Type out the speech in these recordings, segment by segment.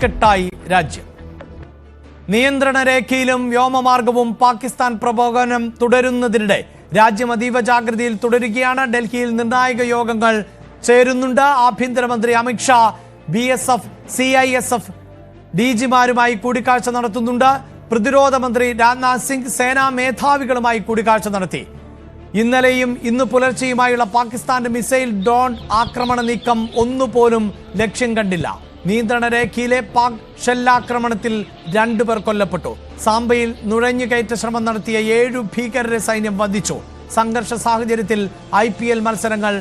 കെട്ടായി രാജ്യം. നിയന്ത്രണ രേഖയിലും വ്യോമമാർഗവും പാകിസ്ഥാൻ പ്രകോപനം തുടരുന്നതിനിടെ രാജ്യം അതീവ ജാഗ്രതയിൽ തുടരുകയാണ്. ഡൽഹിയിൽ നിർണായക യോഗങ്ങൾ ചേരുന്നുണ്ട്. ആഭ്യന്തരമന്ത്രി അമിത്ഷാ BSF, CISF DGമാരുമായി കൂടിക്കാഴ്ച നടത്തുന്നുണ്ട്. പ്രതിരോധ മന്ത്രി രാജ്നാഥ് സിംഗ് സേനാ മേധാവികളുമായി കൂടിക്കാഴ്ച നടത്തി. ഇന്നലെയും ഇന്ന് പുലർച്ചെയുമായുള്ള പാകിസ്ഥാന്റെ മിസൈൽ ഡ്രോൺ ആക്രമണ നീക്കം ഒന്നുപോലും ലക്ഷ്യം കണ്ടില്ല. നിയന്ത്രണ രേഖയിലെ പാക് ഷെല്ലാക്രമണത്തിൽ 2 പേർ കൊല്ലപ്പെട്ടു. സാംബയിൽ നുഴഞ്ഞുകയറ്റ ശ്രമം നടത്തിയ 7 ഭീകരരെ സൈന്യം വധിച്ചു. സംഘർഷ സാഹചര്യത്തിൽ IPL മത്സരങ്ങൾ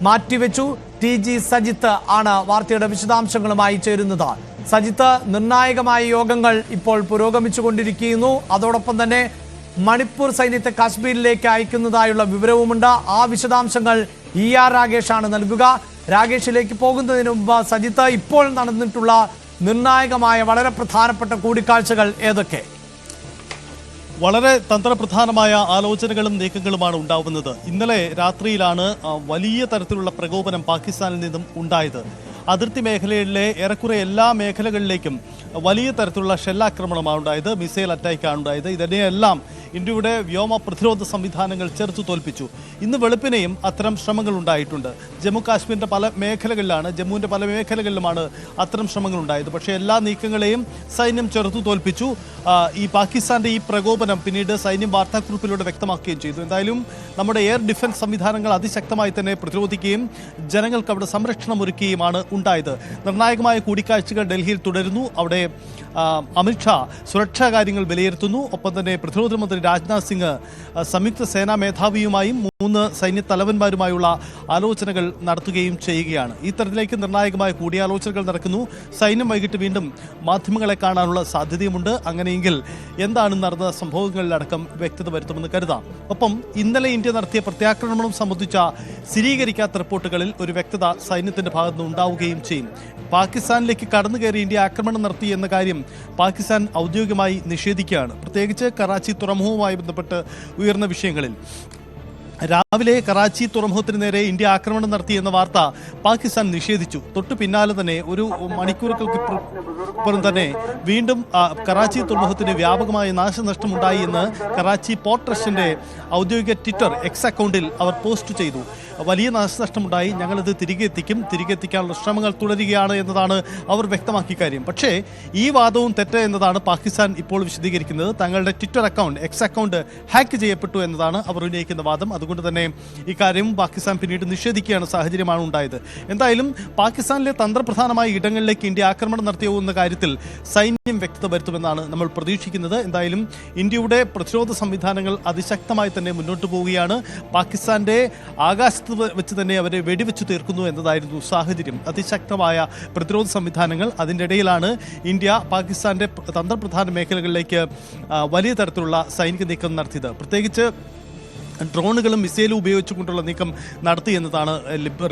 മാറ്റിവെച്ചു. TG സജിത്ത് ആണ് വാർത്തയുടെ വിശദാംശങ്ങളുമായി ചേരുന്നത്. സജിത്ത്, നിർണായകമായ യോഗങ്ങൾ ഇപ്പോൾ പുരോഗമിച്ചുകൊണ്ടിരിക്കുന്നു. അതോടൊപ്പം തന്നെ മണിപ്പൂർ സൈന്യത്തെ കാശ്മീരിലേക്ക് അയക്കുന്നതായുള്ള വിവരവുമുണ്ട്. ആ വിശദാംശങ്ങൾ ER രാഗേഷാണ് നൽകുക. രാഗേഷിലേക്ക് പോകുന്നതിന് മുമ്പ് സജിത്ത്, ഇപ്പോൾ നടന്നിട്ടുള്ള നിർണായകമായ വളരെ പ്രധാനപ്പെട്ട കൂടിക്കാഴ്ചകൾ ഏതൊക്കെ? വളരെ തന്ത്രപ്രധാനമായ ആലോചനകളും നീക്കങ്ങളുമാണ് ഉണ്ടാവുന്നത്. ഇന്നലെ രാത്രിയിലാണ് വലിയ തരത്തിലുള്ള പ്രകോപനം പാകിസ്ഥാനിൽ നിന്നും ഉണ്ടായത്. അതിർത്തി മേഖലയിലെ ഏറെക്കുറെ എല്ലാ മേഖലകളിലേക്കും വലിയ തരത്തിലുള്ള ഷെല്ലാക്രമണമാണ് ഉണ്ടായത്, മിസൈൽ അറ്റാക്കാണ് ഉണ്ടായത്. ഇതിനെയെല്ലാം ഇന്ത്യയുടെ വ്യോമ പ്രതിരോധ സംവിധാനങ്ങൾ ചെറുത്തു തോൽപ്പിച്ചു. ഇന്ന് വെളുപ്പിനെയും അത്തരം ശ്രമങ്ങൾ ഉണ്ടായിട്ടുണ്ട്. ജമ്മു കാശ്മീരിൻ്റെ പല മേഖലകളിലാണ്, ജമ്മുവിൻ്റെ പല മേഖലകളിലുമാണ് അത്തരം ശ്രമങ്ങൾ ഉണ്ടായത്. പക്ഷേ എല്ലാ നീക്കങ്ങളെയും സൈന്യം ചെറുത്തു തോൽപ്പിച്ചു. ഈ പാകിസ്ഥാൻ്റെ ഈ പ്രകോപനം പിന്നീട് സൈന്യം വാർത്താക്കുറിപ്പിലൂടെ വ്യക്തമാക്കുകയും ചെയ്തു. എന്തായാലും നമ്മുടെ എയർ ഡിഫൻസ് സംവിധാനങ്ങൾ അതിശക്തമായി തന്നെ പ്രതിരോധിക്കുകയും ജനങ്ങൾക്ക് അവിടെ സംരക്ഷണം ഒരുക്കുകയുമാണ് ഉണ്ടായത്. നിർണായകമായ കൂടിക്കാഴ്ചകൾ ഡൽഹിയിൽ തുടരുന്നു. അവിടെ അമിത്ഷാ സുരക്ഷാ കാര്യങ്ങൾ വിലയിരുത്തുന്നു. ഒപ്പം തന്നെ പ്രതിരോധ മന്ത്രി രാജ്നാഥ് സിംഗ് സംയുക്ത സേനാ മേധാവിയുമായും 3 സൈന്യ തലവന്മാരുമായുള്ള ആലോചനകൾ നടത്തുകയും ചെയ്യുകയാണ്. ഈ തരത്തിലേക്ക് നിർണായകമായ കൂടിയാലോചനകൾ നടക്കുന്നു. സൈന്യം വൈകിട്ട് വീണ്ടും മാധ്യമങ്ങളെ കാണാനുള്ള സാധ്യതയുമുണ്ട്. അങ്ങനെയെങ്കിൽ എന്താണ് നടന്ന സംഭവങ്ങളിലടക്കം വ്യക്തത വരുത്തുമെന്ന് കരുതാം. ഒപ്പം ഇന്നലെ ഇന്ത്യ നടത്തിയ പ്രത്യാക്രമണം സംബന്ധിച്ച സ്ഥിരീകരിക്കാത്ത റിപ്പോർട്ടുകളിൽ ഒരു വ്യക്തത സൈന്യത്തിന്റെ ഭാഗത്തുനിന്ന് ഉണ്ടാവുകയും ചെയ്യും. പാകിസ്ഥാനിലേക്ക് കടന്നു കയറി ഇന്ത്യ ആക്രമണം നടത്തി എന്ന കാര്യം പാകിസ്ഥാൻ ഔദ്യോഗികമായി നിഷേധിക്കുകയാണ്. പ്രത്യേകിച്ച് കറാച്ചി തുറമുഖവുമായി ബന്ധപ്പെട്ട് ഉയർന്ന വിഷയങ്ങളിൽ രാവിലെ കറാച്ചി തുറമുഖത്തിന് നേരെ ഇന്ത്യ ആക്രമണം നടത്തി എന്ന വാർത്ത പാകിസ്ഥാൻ നിഷേധിച്ചു. തൊട്ടു പിന്നാലെ തന്നെ ഒരു മണിക്കൂറുകൾക്ക് പുറം തന്നെ വീണ്ടും കറാച്ചി തുറമുഖത്തിന് വ്യാപകമായ നാശനഷ്ടമുണ്ടായി എന്ന് കറാച്ചി പോർട്ട് ട്രസ്റ്റിന്റെ ഔദ്യോഗിക ട്വിറ്റർ എക്സ് അക്കൗണ്ടിൽ അവർ പോസ്റ്റ് ചെയ്തു. വലിയ നാശനഷ്ടമുണ്ടായി, ഞങ്ങളിത് തിരികെ എത്തിക്കാനുള്ള ശ്രമങ്ങൾ തുടരുകയാണ് എന്നതാണ് അവർ വ്യക്തമാക്കിയ കാര്യം. പക്ഷേ ഈ വാദവും തെറ്റ് എന്നതാണ് പാകിസ്ഥാൻ ഇപ്പോൾ വിശദീകരിക്കുന്നത്. തങ്ങളുടെ Twitter account, X account hack ചെയ്യപ്പെട്ടു എന്നതാണ് അവർ ഉന്നയിക്കുന്ന വാദം. അതുകൊണ്ട് തന്നെ ഇക്കാര്യം പാകിസ്ഥാൻ പിന്നീട് നിഷേധിക്കുകയാണ് സാഹചര്യമാണ് ഉണ്ടായത്. എന്തായാലും പാകിസ്ഥാനിലെ തന്ത്രപ്രധാനമായ ഇടങ്ങളിലേക്ക് ഇന്ത്യ ആക്രമണം നടത്തിയോ എന്ന കാര്യത്തിൽ സൈന്യം വ്യക്തത വരുത്തുമെന്നാണ് നമ്മൾ പ്രതീക്ഷിക്കുന്നത്. എന്തായാലും ഇന്ത്യയുടെ പ്രതിരോധ സംവിധാനങ്ങൾ അതിശക്തമായി തന്നെ മുന്നോട്ട് പോവുകയാണ്. പാകിസ്ഥാന്റെ ആകാശ വെച്ച് തന്നെ അവരെ വെടിവെച്ചു തീർക്കുന്നു എന്നതായിരുന്നു സാഹചര്യം. അതിശക്തമായ പ്രതിരോധ സംവിധാനങ്ങൾ. അതിൻ്റെ ഇടയിലാണ് ഇന്ത്യ പാകിസ്ഥാന്റെ തന്ത്രപ്രധാന മേഖലകളിലേക്ക് വലിയ തരത്തിലുള്ള സൈനിക നീക്കം നടത്തിയത്. പ്രത്യേകിച്ച് ഡ്രോണുകളും മിസൈലും ഉപയോഗിച്ചുകൊണ്ടുള്ള നീക്കം നടത്തി എന്നതാണ്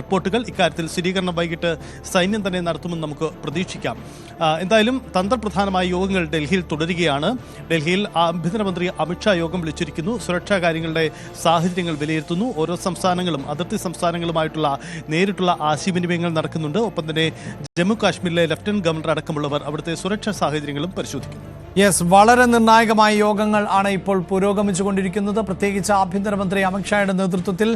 റിപ്പോർട്ടുകൾ. ഇക്കാര്യത്തിൽ സ്ഥിരീകരണം വൈകിട്ട് സൈന്യം തന്നെ നടത്തുമെന്ന് നമുക്ക് പ്രതീക്ഷിക്കാം. എന്തായാലും തന്ത്രപ്രധാനമായ യോഗങ്ങൾ ഡൽഹിയിൽ തുടരുകയാണ്. ഡൽഹിയിൽ ആഭ്യന്തരമന്ത്രി അമിത്ഷാ യോഗം വിളിച്ചിരിക്കുന്നു. സുരക്ഷാ കാര്യങ്ങളുടെ സാഹചര്യങ്ങൾ വിലയിരുത്തുന്നു. ഓരോ സംസ്ഥാനങ്ങളും അതിർത്തി സംസ്ഥാനങ്ങളുമായിട്ടുള്ള നേരിട്ടുള്ള ആശയവിനിമയങ്ങൾ നടക്കുന്നുണ്ട്. ഒപ്പം തന്നെ ജമ്മു കാശ്മീരിലെ ലഫ്റ്റനന്റ് ഗവർണർ അടക്കമുള്ളവർ അവിടുത്തെ സുരക്ഷാ സാഹചര്യങ്ങളും പരിശോധിക്കുന്നു. വളരെ നിർണായകമായ യോഗങ്ങൾ ആണ് ഇപ്പോൾ പുരോഗമിച്ചുകൊണ്ടിരിക്കുന്നത്. പ്രത്യേകിച്ച് ആഭ്യന്തരമന്ത്രി അമിത്ഷായുടെ നേതൃത്വത്തിൽ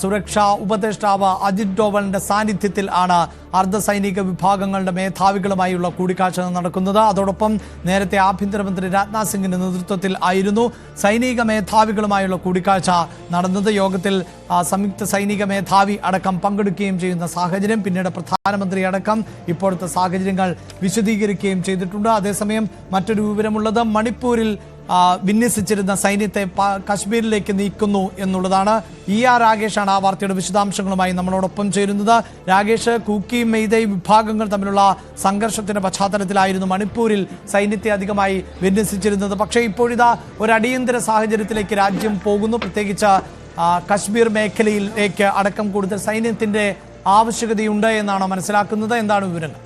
സുരക്ഷാ ഉപദേഷ്ടാവ് അജിത് ഡോവലിന്റെ സാന്നിധ്യത്തിൽ ആണ് അർദ്ധസൈനിക വിഭാഗങ്ങളുടെ മേധാവികളുമായുള്ള കൂടിക്കാഴ്ച നടക്കുന്നത്. അതോടൊപ്പം നേരത്തെ ആഭ്യന്തരമന്ത്രി രാജ്നാഥ് സിംഗിന്റെ നേതൃത്വത്തിൽ ആയിരുന്നു സൈനിക മേധാവികളുമായുള്ള കൂടിക്കാഴ്ച നടന്നത്. യോഗത്തിൽ സംയുക്ത സൈനിക മേധാവി അടക്കം പങ്കെടുക്കുകയും ചെയ്യുന്ന സാഹചര്യം, പിന്നീട് പ്രധാനമന്ത്രി അടക്കം ഇപ്പോഴത്തെ സാഹചര്യങ്ങൾ വിശദീകരിക്കുകയും ചെയ്തിട്ടുണ്ട്. അതേസമയം മറ്റൊരു വിവരമുള്ളത്, മണിപ്പൂരിൽ വിന്യസിച്ചിരുന്ന സൈന്യത്തെ കശ്മീരിലേക്ക് നീക്കുന്നു എന്നുള്ളതാണ്. ER രാഗേഷാണ് ആ വാർത്തയുടെ വിശദാംശങ്ങളുമായി നമ്മളോടൊപ്പം ചേരുന്നത്. രാഗേഷ്, കുക്കി മെയ്തൈ വിഭാഗങ്ങൾ തമ്മിലുള്ള സംഘർഷത്തിന്റെ പശ്ചാത്തലത്തിലായിരുന്നു മണിപ്പൂരിൽ സൈന്യത്തെ അധികമായി വിന്യസിച്ചിരുന്നത്. പക്ഷേ ഇപ്പോഴിതാ ഒരു അടിയന്തര സാഹചര്യത്തിലേക്ക് രാജ്യം പോകുന്നു. പ്രത്യേകിച്ച് കശ്മീർ മേഖലയിലേക്ക് അടക്കം കൂടുതൽ സൈന്യത്തിന്റെ ആവശ്യകതയുണ്ട് എന്നാണ് മനസ്സിലാക്കുന്നത്. എന്താണ് വിവരങ്ങൾ?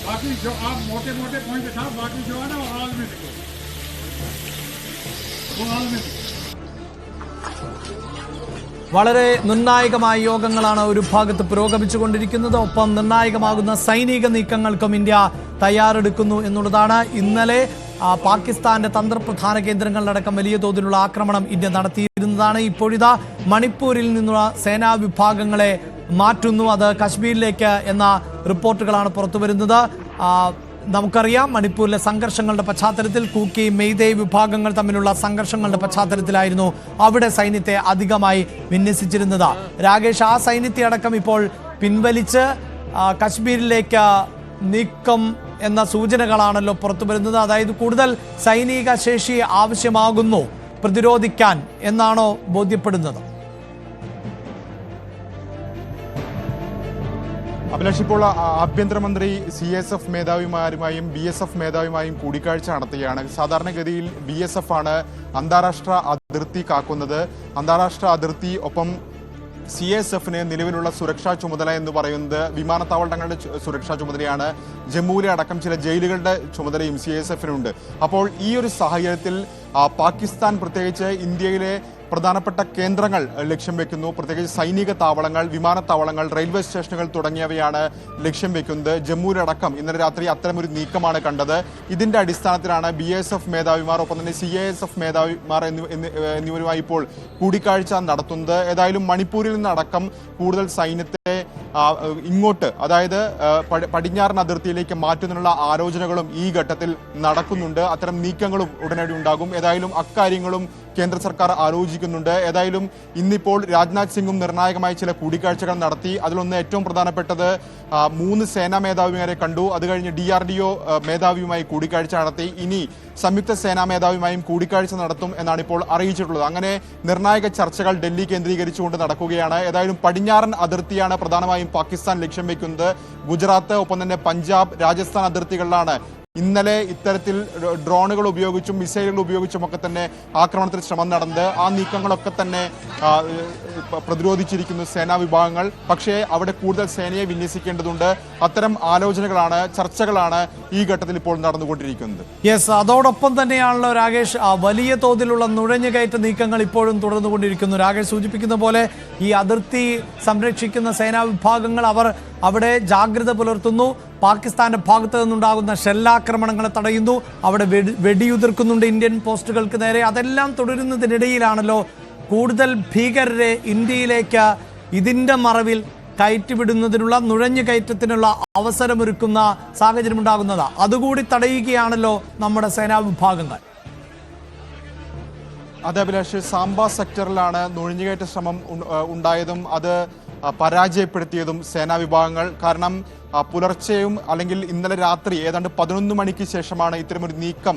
बाकी जो आप मोटे मोटे पॉइंट था, बाकी जो है ना वो हाल में देखो, वो हाल में देखो। വളരെ നിർണായകമായ യോഗങ്ങളാണ് ഒരു ഭാഗത്ത് പുരോഗമിച്ചുകൊണ്ടിരിക്കുന്നത്. ഒപ്പം നിർണായകമാകുന്ന സൈനിക നീക്കങ്ങൾക്കും ഇന്ത്യ തയ്യാറെടുക്കുന്നു എന്നുള്ളതാണ്. ഇന്നലെ പാകിസ്ഥാന്റെ തന്ത്രപ്രധാന കേന്ദ്രങ്ങളിലടക്കം വലിയ തോതിലുള്ള ആക്രമണം ഇന്ത്യ നടത്തിയിരുന്നതാണ്. ഇപ്പോഴിതാ മണിപ്പൂരിൽ നിന്നുള്ള സേനാ വിഭാഗങ്ങളെ മാറ്റുന്നു, അത് കശ്മീരിലേക്ക് എന്ന റിപ്പോർട്ടുകളാണ് പുറത്തുവരുന്നത്. നമുക്കറിയാം, മണിപ്പൂരിലെ സംഘർഷങ്ങളുടെ പശ്ചാത്തലത്തിൽ കൂക്കി മെയ്തേ വിഭാഗങ്ങൾ തമ്മിലുള്ള സംഘർഷങ്ങളുടെ പശ്ചാത്തലത്തിലായിരുന്നു അവിടെ സൈന്യത്തെ അധികമായി വിന്യസിച്ചിരുന്നത്. രാകേഷ്, ആ സൈന്യത്തെ അടക്കം ഇപ്പോൾ പിൻവലിച്ച് കശ്മീരിലേക്ക് നീക്കം എന്ന സൂചനകളാണല്ലോ പുറത്തു വരുന്നത്. അതായത് കൂടുതൽ സൈനിക ശേഷി ആവശ്യമാകുന്നു പ്രതിരോധിക്കാൻ എന്നാണോ ബോധ്യപ്പെടുന്നത്? അഭിലാഷ്, ഇപ്പോൾ ആഭ്യന്തരമന്ത്രി CSF മേധാവിമാരുമായും BSF മേധാവിയുമായും കൂടിക്കാഴ്ച നടത്തുകയാണ്. സാധാരണഗതിയിൽ BSF ആണ് അന്താരാഷ്ട്ര അതിർത്തി കാക്കുന്നത്. അന്താരാഷ്ട്ര അതിർത്തി ഒപ്പം CSFന് നിലവിലുള്ള സുരക്ഷാ ചുമതല എന്ന് പറയുന്നത് വിമാനത്താവളങ്ങളുടെ സുരക്ഷാ ചുമതലയാണ്. ജമ്മുവിലെ അടക്കം ചില ജയിലുകളുടെ ചുമതലയും CSFനുണ്ട്. അപ്പോൾ ഈ ഒരു സാഹചര്യത്തിൽ പാകിസ്ഥാൻ പ്രത്യേകിച്ച് ഇന്ത്യയിലെ പ്രധാനപ്പെട്ട കേന്ദ്രങ്ങൾ ലക്ഷ്യം വെക്കുന്നു. പ്രത്യേകിച്ച് സൈനിക താവളങ്ങൾ, വിമാനത്താവളങ്ങൾ, റെയിൽവേ സ്റ്റേഷനുകൾ തുടങ്ങിയവയാണ് ലക്ഷ്യം വെക്കുന്നത്. ജമ്മുവിലടക്കം ഇന്നലെ രാത്രി അത്തരമൊരു നീക്കമാണ് കണ്ടത്. ഇതിന്റെ അടിസ്ഥാനത്തിലാണ് BSF മേധാവിമാർ ഒപ്പം തന്നെ CISF മേധാവിമാർ എന്നിവരുമായി ഇപ്പോൾ കൂടിക്കാഴ്ച നടത്തുന്നത്. ഏതായാലും മണിപ്പൂരിൽ നിന്നടക്കം കൂടുതൽ സൈന്യത്തെ ഇങ്ങോട്ട്, അതായത് പടിഞ്ഞാറൻ അതിർത്തിയിലേക്ക് മാറ്റുന്നതിനുള്ള ആലോചനകളും ഈ ഘട്ടത്തിൽ നടക്കുന്നുണ്ട്. അത്തരം നീക്കങ്ങളും ഉടനടി ഉണ്ടാകും. ഏതായാലും അക്കാര്യങ്ങളും കേന്ദ്ര സർക്കാർ ആലോചിക്കുന്നുണ്ട്. ഏതായാലും ഇന്നിപ്പോൾ രാജ്നാഥ് സിംഗും നിർണായകമായ ചില കൂടിക്കാഴ്ചകൾ നടത്തി. അതിലൊന്ന് ഏറ്റവും പ്രധാനപ്പെട്ടത് 3 സേനാ മേധാവിമാരെ കണ്ടു. അത് കഴിഞ്ഞ് DRDO മേധാവിയുമായി കൂടിക്കാഴ്ച നടത്തി. ഇനി സംയുക്ത സേനാ മേധാവിയുമായും കൂടിക്കാഴ്ച നടത്തും എന്നാണ് ഇപ്പോൾ അറിയിച്ചിട്ടുള്ളത്. അങ്ങനെ നിർണായക ചർച്ചകൾ ഡൽഹി കേന്ദ്രീകരിച്ചുകൊണ്ട് നടക്കുകയാണ്. ഏതായാലും പടിഞ്ഞാറൻ അതിർത്തിയാണ് പ്രധാനമായും പാകിസ്ഥാൻ ലക്ഷ്യം വയ്ക്കുന്നത്. ഗുജറാത്ത് ഒപ്പം തന്നെ പഞ്ചാബ്, രാജസ്ഥാൻ അതിർത്തികളിലാണ് ഇന്നലെ ഇത്തരത്തിൽ ഡ്രോണുകൾ ഉപയോഗിച്ചും മിസൈലുകൾ ഉപയോഗിച്ചും ഒക്കെ തന്നെ ആക്രമണത്തിന് ശ്രമം നടന്നത്. ആ നീക്കങ്ങളൊക്കെ തന്നെ പ്രതിരോധിച്ചിരിക്കുന്നു സേനാ വിഭാഗങ്ങൾ. പക്ഷേ അവിടെ കൂടുതൽ സേനയെ വിന്യസിക്കേണ്ടതുണ്ട്. അത്തരം ആലോചനകളാണ്, ചർച്ചകളാണ് ഈ ഘട്ടത്തിൽ ഇപ്പോൾ നടന്നുകൊണ്ടിരിക്കുന്നത്. യെസ്, അതോടൊപ്പം തന്നെയാണല്ലോ രാകേഷ്, വലിയ തോതിലുള്ള നുഴഞ്ഞുകയറ്റ നീക്കങ്ങൾ ഇപ്പോഴും തുടർന്നുകൊണ്ടിരിക്കുന്നു. രാകേഷ് സൂചിപ്പിക്കുന്ന പോലെ ഈ അതിർത്തി സംരക്ഷിക്കുന്ന സേനാ വിഭാഗങ്ങൾ അവർ അവിടെ ജാഗ്രത പുലർത്തുന്നു. പാകിസ്ഥാന്റെ ഭാഗത്ത് നിന്നുണ്ടാകുന്ന ഷെല്ലാക്രമണങ്ങളെ തടയുന്നു. അവിടെ വെടിയുതിർക്കുന്നുണ്ട് ഇന്ത്യൻ പോസ്റ്റുകൾക്ക് നേരെ. അതെല്ലാം തുടരുന്നതിനിടയിലാണല്ലോ കൂടുതൽ ഭീകരരെ ഇന്ത്യയിലേക്ക് ഇതിന്റെ മറവിൽ കയറ്റിവിടുന്നതിനുള്ള, നുഴഞ്ഞു കയറ്റത്തിനുള്ള അവസരമൊരുക്കുന്ന സാഹചര്യം ഉണ്ടാകുന്നത്. അതുകൂടി തടയുകയാണല്ലോ നമ്മുടെ സേനാ വിഭാഗങ്ങൾ. അതെ അഭിലാഷ്, സാംബ സെക്ടറിലാണ് നുഴഞ്ഞുകയറ്റ ശ്രമം ഉണ്ടായതും അത് പരാജയപ്പെടുത്തിയതും സേനാ വിഭാഗങ്ങൾ. കാരണം പുലർച്ചെയും അല്ലെങ്കിൽ ഇന്നലെ രാത്രി ഏതാണ്ട് 11 മണിക്ക് ശേഷമാണ് ഇത്തരമൊരു നീക്കം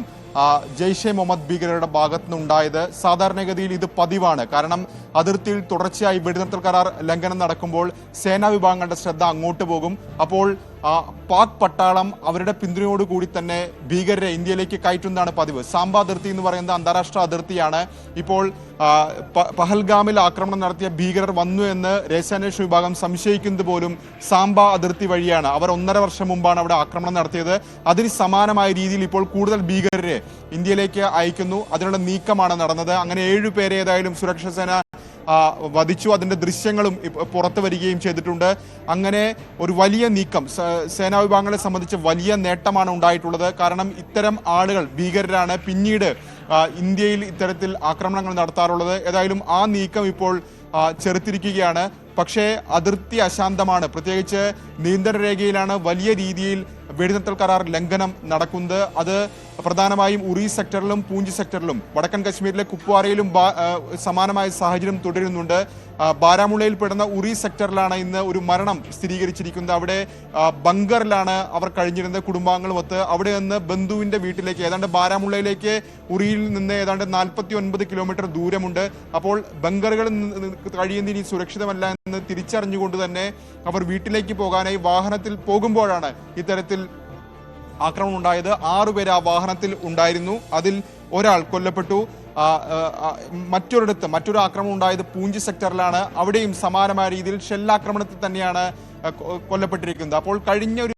ജെയ്ഷെ മുഹമ്മദ് ഭീകരരുടെ ഭാഗത്തുനിന്നുണ്ടായത്. സാധാരണഗതിയിൽ ഇത് പതിവാണ്. കാരണം അതിർത്തിയിൽ തുടർച്ചയായി വെടിനിർത്തൽ കരാർ ലംഘനം നടക്കുമ്പോൾ സേനാ വിഭാഗങ്ങളുടെ ശ്രദ്ധ അങ്ങോട്ട് പോകും. അപ്പോൾ പാക് പട്ടാളം അവരുടെ പിന്തുണയോടുകൂടി തന്നെ ഭീകരരെ ഇന്ത്യയിലേക്ക് കയറ്റുന്നതാണ് പതിവ്. സാംബ അതിർത്തി എന്ന് പറയുന്നത് അന്താരാഷ്ട്ര അതിർത്തിയാണ്. ഇപ്പോൾ പഹൽഗാമിൽ ആക്രമണം നടത്തിയ ഭീകരർ വന്നു എന്ന് രഹസ്യാന്വേഷണ വിഭാഗം സംശയിക്കുന്നത് പോലും സാംബ അതിർത്തി വഴിയാണ്. അവർ 1.5 വർഷം മുമ്പാണ് അവിടെ ആക്രമണം നടത്തിയത്. അതിന് സമാനമായ രീതിയിൽ ഇപ്പോൾ കൂടുതൽ ഭീകരരെ ഇന്ത്യയിലേക്ക് അയക്കുന്നു. അതിനുള്ള നീക്കമാണ് നടന്നത്. അങ്ങനെ 7 പേരെ ഏതായാലും സുരക്ഷാ സേന വധിച്ചു. അതിന്റെ ദൃശ്യങ്ങളും പുറത്തു വരികയും ചെയ്തിട്ടുണ്ട്. അങ്ങനെ ഒരു വലിയ നീക്കം സേനാ വിഭാഗങ്ങളെ സംബന്ധിച്ച് വലിയ നേട്ടമാണ് ഉണ്ടായിട്ടുള്ളത്. കാരണം ഇത്തരം ആളുകൾ ഭീകരരാണ് പിന്നീട് ഇന്ത്യയിൽ ഇത്തരത്തിൽ ആക്രമണങ്ങൾ നടത്താറുള്ളത്. ഏതായാലും ആ നീക്കം ഇപ്പോൾ ചെറുത്തിരിക്കുകയാണ്. പക്ഷേ അതിർത്തി അശാന്തമാണ്. പ്രത്യേകിച്ച് നിയന്ത്രണ രേഖയിലാണ് വലിയ രീതിയിൽ വെടിനിർത്തൽ കരാർ ലംഘനം നടക്കുന്നത്. അത് പ്രധാനമായും ഉറി സെക്ടറിലും പൂഞ്ച് സെക്ടറിലും വടക്കൻ കശ്മീരിലെ കുപ്വാരയിലും സമാനമായ സാഹചര്യം തുടരുന്നുണ്ട്. ബാരാമുള്ളയിൽ പെടുന്ന ഉറി സെക്ടറിലാണ് ഇന്ന് ഒരു മരണം സ്ഥിരീകരിച്ചിരിക്കുന്നത്. അവിടെ ബങ്കറിലാണ് അവർ കഴിഞ്ഞിരുന്നത് കുടുംബാംഗങ്ങളുമൊത്ത്. അവിടെ നിന്ന് ബന്ധുവിന്റെ വീട്ടിലേക്ക് ഏതാണ്ട് ബാരാമുള്ളയിലേക്ക് ഉറിയിൽ നിന്ന് ഏതാണ്ട് 49 കിലോമീറ്റർ ദൂരമുണ്ട്. അപ്പോൾ ബങ്കറുകളിൽ കഴിയുന്ന ഇനി സുരക്ഷിതമല്ല എന്ന് തിരിച്ചറിഞ്ഞുകൊണ്ട് തന്നെ അവർ വീട്ടിലേക്ക് പോകാനായി വാഹനത്തിൽ പോകുമ്പോഴാണ് ഇത്തരത്തിൽ ആക്രമണം ഉണ്ടായത്. 6 പേര് ആ വാഹനത്തിൽ ഉണ്ടായിരുന്നു. അതിൽ ഒരാൾ കൊല്ലപ്പെട്ടു. മറ്റൊരു ആക്രമണം ഉണ്ടായത് പൂഞ്ച് സെക്ടറിലാണ്. അവിടെയും സമാനമായ രീതിയിൽ ഷെല്ലാക്രമണത്തിൽ തന്നെയാണ് കൊല്ലപ്പെട്ടിരിക്കുന്നത്. അപ്പോൾ കഴിഞ്ഞ